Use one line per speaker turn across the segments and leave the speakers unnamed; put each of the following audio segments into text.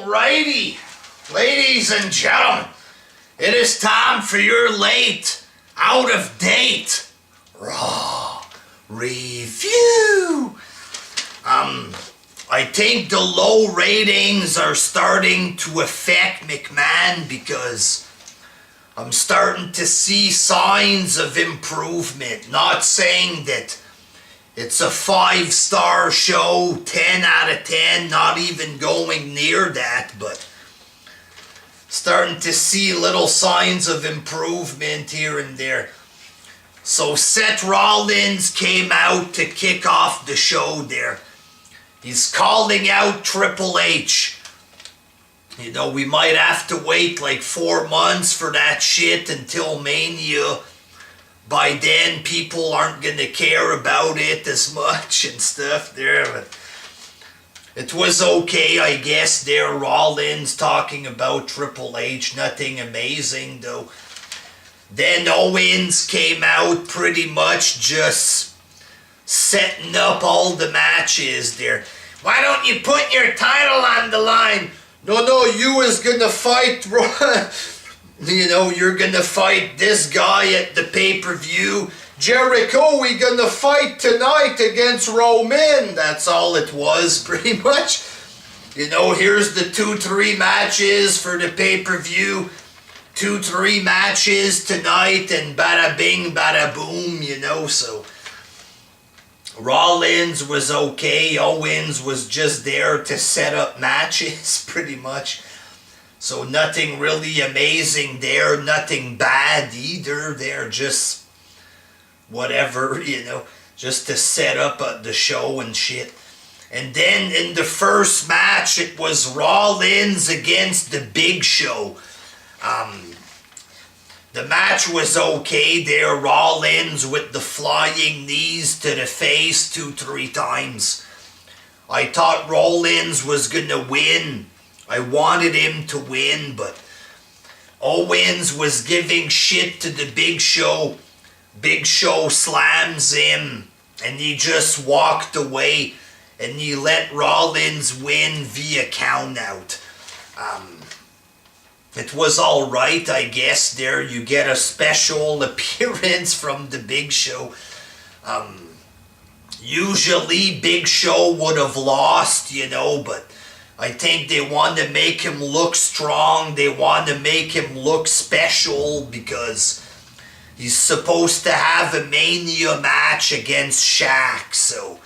Alrighty, ladies and gentlemen, it is time for your late, out of date, Raw review. I think the low ratings are starting to affect McMahon because I'm starting to see signs of improvement. Not saying that it's a 5-star show, 10 out of 10, not even going near that, but starting to see little signs of improvement here and there. So Seth Rollins came out to kick off the show there. He's calling out Triple H. You know, we might have to wait like 4 months for that shit until Mania. By then, people aren't going to care about it as much and stuff there. But it was okay, I guess, there. Rollins talking about Triple H. Nothing amazing, though. Then Owens came out pretty much just setting up all the matches there. Why don't you put your title on the line? No, you is going to fight... You know, you're gonna fight this guy at the pay-per-view. Jericho, we gonna fight tonight against Roman. That's all it was, pretty much. You know, here's the 2-3 matches for the pay-per-view. 2-3 matches tonight and bada bing, bada boom, you know, so. Rollins was okay. Owens was just there to set up matches, pretty much. So nothing really amazing there, nothing bad either. They're just whatever, you know, just to set up the show and shit. And then in the first match, it was Rollins against the Big Show. The match was okay there. Rollins with the flying knees to the face 2-3 times. I thought Rollins was gonna win. I wanted him to win, but Owens was giving shit to the Big Show. Big Show slams him, and he just walked away, and he let Rollins win via countout. It was alright, I guess, there. You get a special appearance from the Big Show. Usually Big Show would have lost, you know, but I think they want to make him look strong. They want to make him look special because he's supposed to have a Mania match against Shaq. So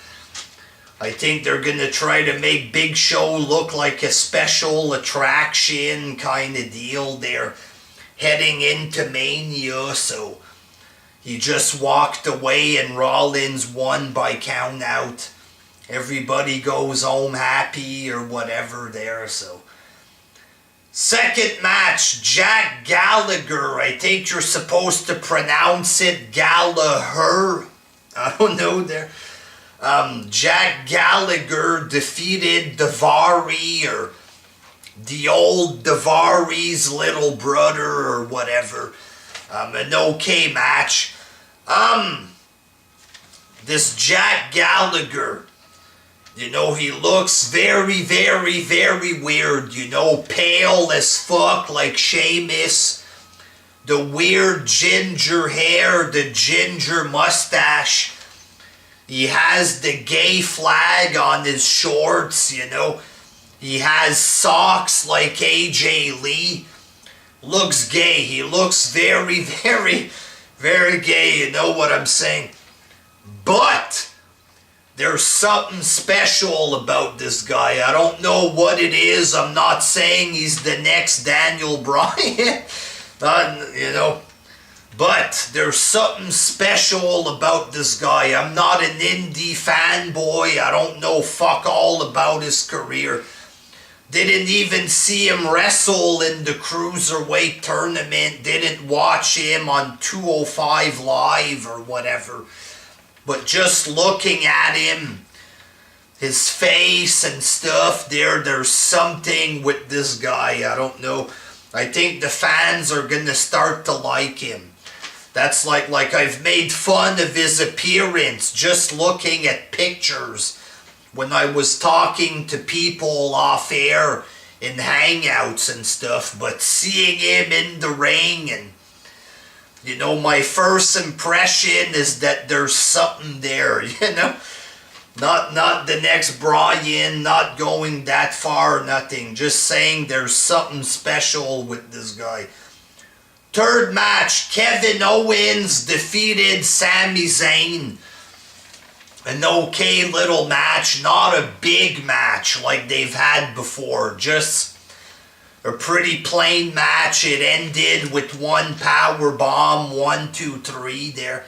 I think they're going to try to make Big Show look like a special attraction kind of deal there heading into Mania. So he just walked away and Rollins won by count out. Everybody goes home happy or whatever there, so. Second match, Jack Gallagher. I think you're supposed to pronounce it Gallagher. I don't know there. Jack Gallagher defeated Daivari, or the old Daivari's little brother or whatever. An okay match. This Jack Gallagher, you know, he looks very, very, very weird, you know, pale as fuck like Sheamus. The weird ginger hair, the ginger mustache. He has the gay flag on his shorts, you know. He has socks like AJ Lee. Looks gay. He looks very, very, very gay, you know what I'm saying. But there's something special about this guy. I don't know what it is. I'm not saying he's the next Daniel Bryan. You know. But there's something special about this guy. I'm not an indie fanboy. I don't know fuck all about his career. Didn't even see him wrestle in the Cruiserweight tournament. Didn't watch him on 205 Live or whatever. But just looking at him, his face and stuff, there's something with this guy. I don't know. I think the fans are going to start to like him. That's like I've made fun of his appearance just looking at pictures. When I was talking to people off air in hangouts and stuff, but seeing him in the ring, and you know, my first impression is that there's something there, you know? Not the next Brian, not going that far, nothing. Just saying there's something special with this guy. Third match, Kevin Owens defeated Sami Zayn. An okay little match, not a big match like they've had before. Just a pretty plain match. It ended with one power bomb, 1, 2, 3 there.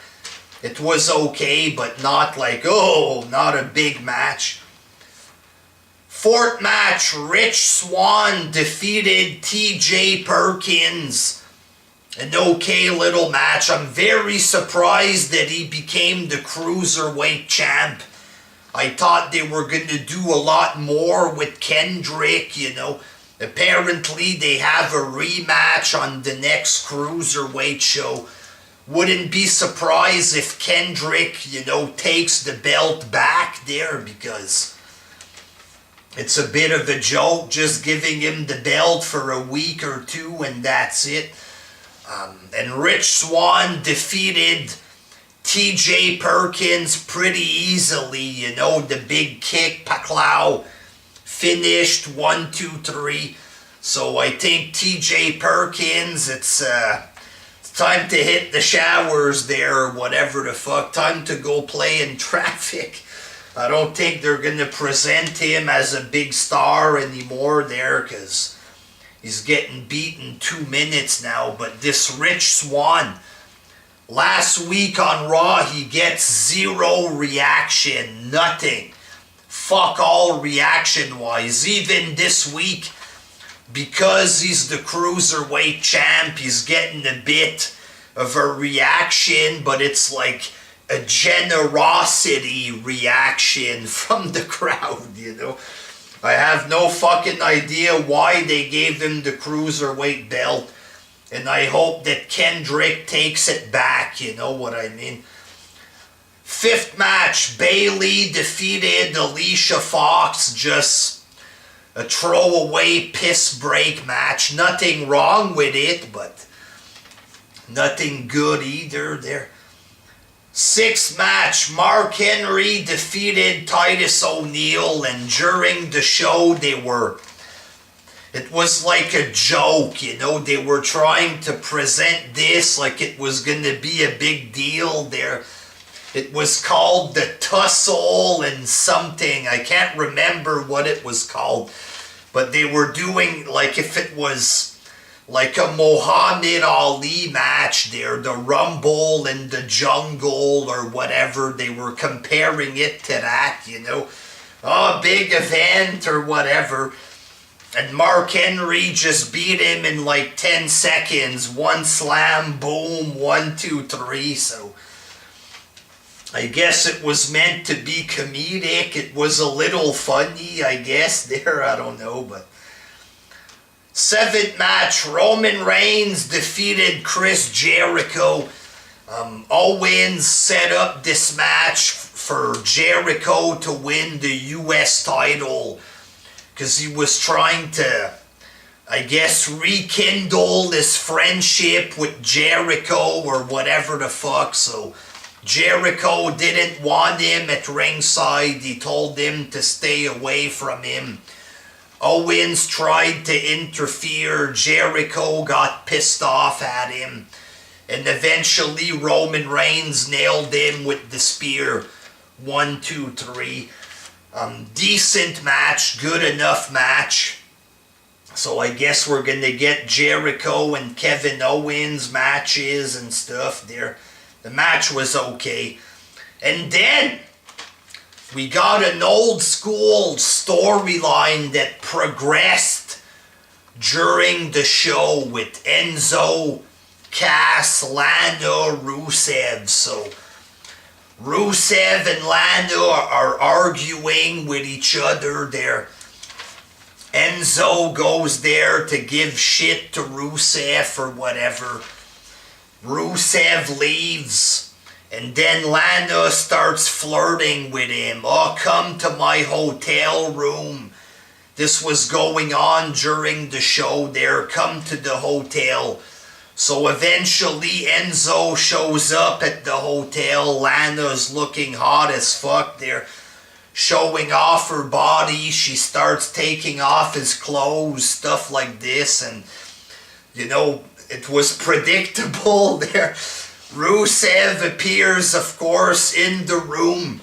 It was okay, but not like, oh, not a big match. Fourth match, Rich Swann defeated TJ Perkins. An okay little match. I'm very surprised that he became the Cruiserweight champ. I thought they were going to do a lot more with Kendrick, you know. Apparently they have a rematch on the next Cruiserweight show. Wouldn't be surprised if Kendrick, you know, takes the belt back there, because it's a bit of a joke just giving him the belt for a week or two and that's it. And Rich Swann defeated TJ Perkins pretty easily, you know, the big kick, Paclau finished 1, 2, 3. So I think TJ Perkins, it's time to hit the showers there, or whatever the fuck. Time to go play in traffic. I don't think they're going to present him as a big star anymore there, because he's getting beaten 2 minutes now. But this Rich Swann, last week on Raw, he gets 0 reaction. Nothing. Fuck all reaction-wise. Even this week, because he's the Cruiserweight champ, he's getting a bit of a reaction, but it's like a generosity reaction from the crowd, you know. I have no fucking idea why they gave him the Cruiserweight belt, and I hope that Kendrick takes it back, you know what I mean. Fifth match, Bayley defeated Alicia Fox. Just a throwaway piss break match. Nothing wrong with it, but nothing good either there. Sixth match, Mark Henry defeated Titus O'Neil, and during the show it was like a joke, you know. They were trying to present this like it was going to be a big deal there. It was called the Tussle and something. I can't remember what it was called. But they were doing like if it was like a Muhammad Ali match there. The Rumble in the Jungle or whatever. They were comparing it to that, you know. Oh, big event or whatever. And Mark Henry just beat him in like 10 seconds. One slam, boom, 1, 2, 3. So I guess it was meant to be comedic. It was a little funny, I guess, there. I don't know, but seventh match, Roman Reigns defeated Chris Jericho. Owens set up this match for Jericho to win the US title, because he was trying to, I guess, rekindle this friendship with Jericho or whatever the fuck. So Jericho didn't want him at ringside. He told him to stay away from him. Owens tried to interfere. Jericho got pissed off at him. And eventually Roman Reigns nailed him with the spear. 1, 2, 3. Decent match. Good enough match. So I guess we're going to get Jericho and Kevin Owens matches and stuff there. The match was okay. And then we got an old school storyline that progressed during the show with Enzo, Cass, Lana, Rusev. So Rusev and Lana are arguing with each other there. Enzo goes there to give shit to Rusev or whatever. Rusev leaves, and then Lana starts flirting with him. Oh, come to my hotel room. this was going on during the show there, come to the hotel. So eventually Enzo shows up at the hotel. Lana's looking hot as fuck there, showing off her body. She starts taking off his clothes, stuff like this. And, you know, it was predictable there. Rusev appears, of course, in the room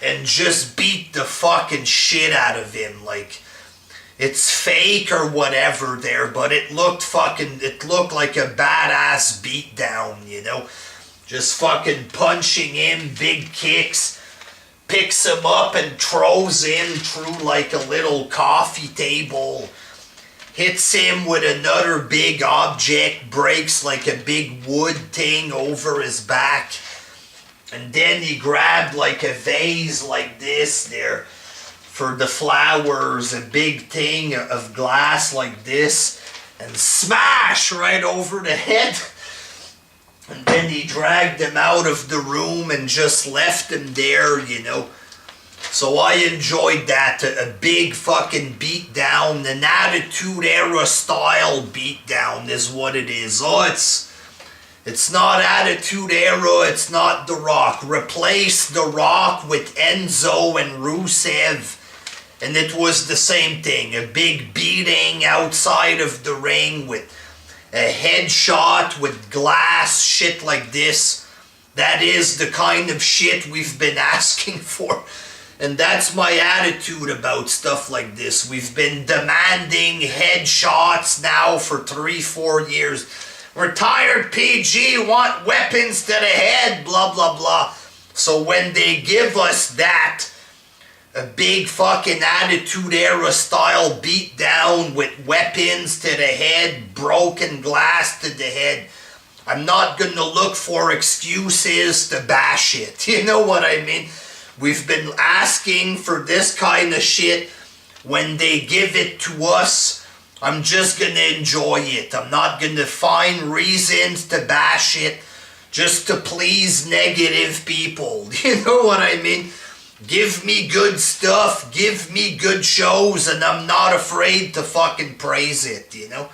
and just beat the fucking shit out of him. Like, it's fake or whatever there, but it looked like a badass beatdown, you know? Just fucking punching him, big kicks, picks him up and throws him through like a little coffee table, hits him with another big object, breaks like a big wood thing over his back, and then he grabbed like a vase like this there for the flowers, a big thing of glass like this, and smash right over the head. And then he dragged him out of the room and just left him there, you know. So I enjoyed that, a big fucking beatdown, an Attitude Era style beatdown is what it is. Oh, it's not Attitude Era, it's not The Rock. Replace The Rock with Enzo and Rusev, and it was the same thing. A big beating outside of the ring with a headshot with glass, shit like this. That is the kind of shit we've been asking for. And that's my attitude about stuff like this. We've been demanding headshots now for 3-4 years. Retired PG want weapons to the head, blah, blah, blah. So when they give us that, a big fucking Attitude Era style beatdown with weapons to the head, broken glass to the head, I'm not gonna look for excuses to bash it. You know what I mean? We've been asking for this kind of shit. When they give it to us, I'm just gonna enjoy it. I'm not gonna find reasons to bash it just to please negative people. You know what I mean? Give me good stuff, give me good shows, and I'm not afraid to fucking praise it, you know?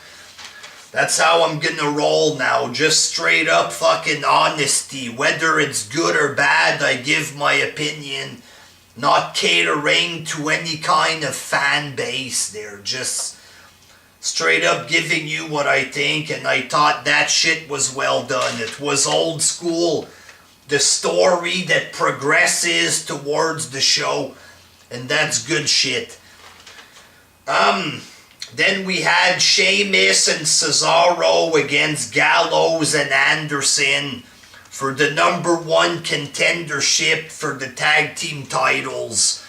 That's how I'm gonna roll now, just straight up fucking honesty. Whether it's good or bad, I give my opinion, not catering to any kind of fan base there, just straight up giving you what I think, and I thought that shit was well done. It was old school, the story that progresses towards the show, and that's good shit. Then we had Sheamus and Cesaro against Gallows and Anderson for the #1 contendership for the tag team titles.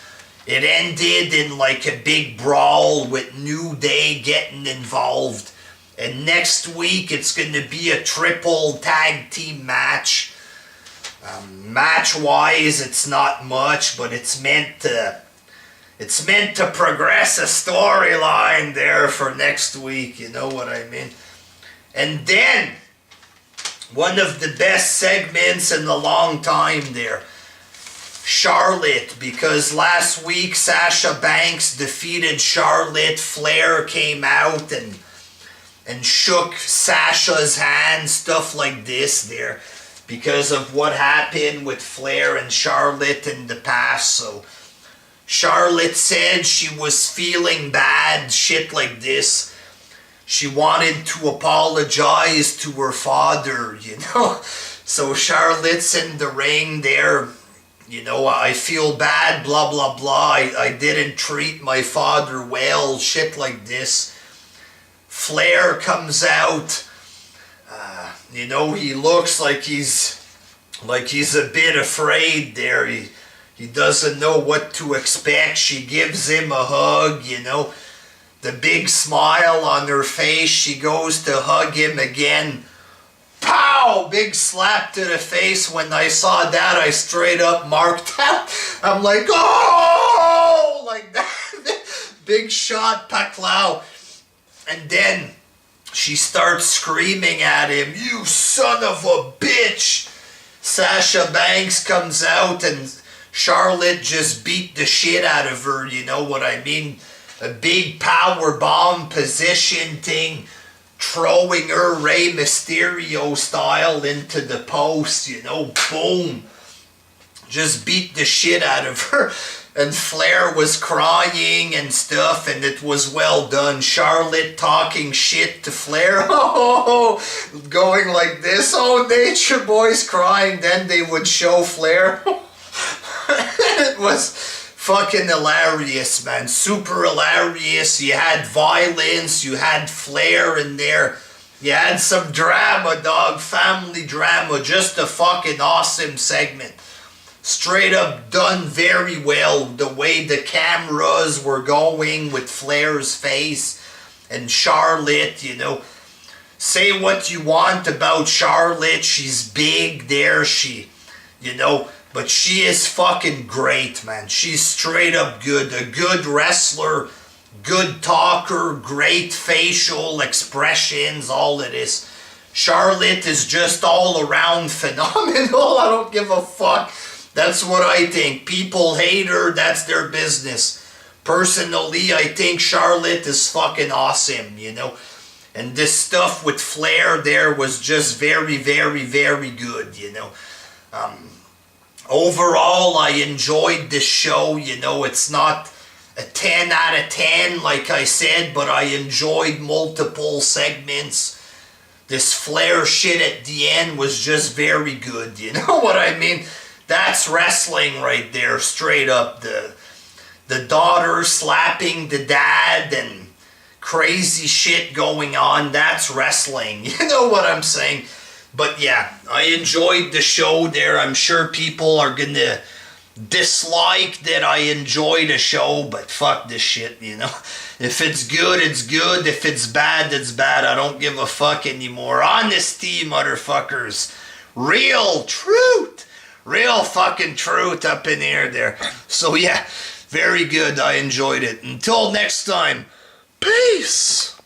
It ended in like a big brawl with New Day getting involved. And next week it's going to be a triple tag team match. Match-wise, it's not much, but it's meant to progress a storyline there for next week, you know what I mean? And then, one of the best segments in a long time there, Charlotte, because last week Sasha Banks defeated Charlotte. Flair came out and shook Sasha's hand, stuff like this there, because of what happened with Flair and Charlotte in the past. So Charlotte said she was feeling bad, shit like this. She wanted to apologize to her father, you know. So Charlotte's in the ring there, you know, I feel bad, blah, blah, blah. I didn't treat my father well, shit like this. Flair comes out. You know, he looks like he's a bit afraid there. He doesn't know what to expect. She gives him a hug, you know. The big smile on her face. She goes to hug him again. Pow! Big slap to the face. When I saw that, I straight up marked out. I'm like, oh! Like that. Big shot, Paclau. And then she starts screaming at him, you son of a bitch! Sasha Banks comes out and Charlotte just beat the shit out of her, you know what I mean? a big power bomb position thing, throwing her Rey Mysterio style into the post, you know, boom. Just beat the shit out of her. And Flair was crying and stuff, and it was well done. Charlotte talking shit to Flair, oh, going like this, oh, Nature Boy's crying, then they would show Flair. It was fucking hilarious, man, super hilarious. You had violence, you had Flair in there, you had some drama, dog, family drama, just a fucking awesome segment. Straight up done very well, the way the cameras were going with Flair's face and Charlotte, you know. Say what you want about Charlotte, she's big there, you know, but she is fucking great, man. She's straight up good, a good wrestler, good talker, great facial expressions, all it is. Charlotte is just all around phenomenal, I don't give a fuck. That's what I think. People hate her, that's their business. Personally, I think Charlotte is fucking awesome, you know. And this stuff with Flair there was just very, very, very good, you know. Overall, I enjoyed this show, you know. It's not a 10 out of 10, like I said, but I enjoyed multiple segments. This Flair shit at the end was just very good, you know what I mean? That's wrestling right there, straight up. The daughter slapping the dad and crazy shit going on, that's wrestling. You know what I'm saying? But yeah, I enjoyed the show there. I'm sure people are gonna dislike that I enjoyed a show, but fuck this shit, you know? If it's good, it's good. If it's bad, it's bad. I don't give a fuck anymore. Honesty, motherfuckers. Real truth. Real fucking truth up in the air there. So yeah, very good. I enjoyed it. Until next time, peace.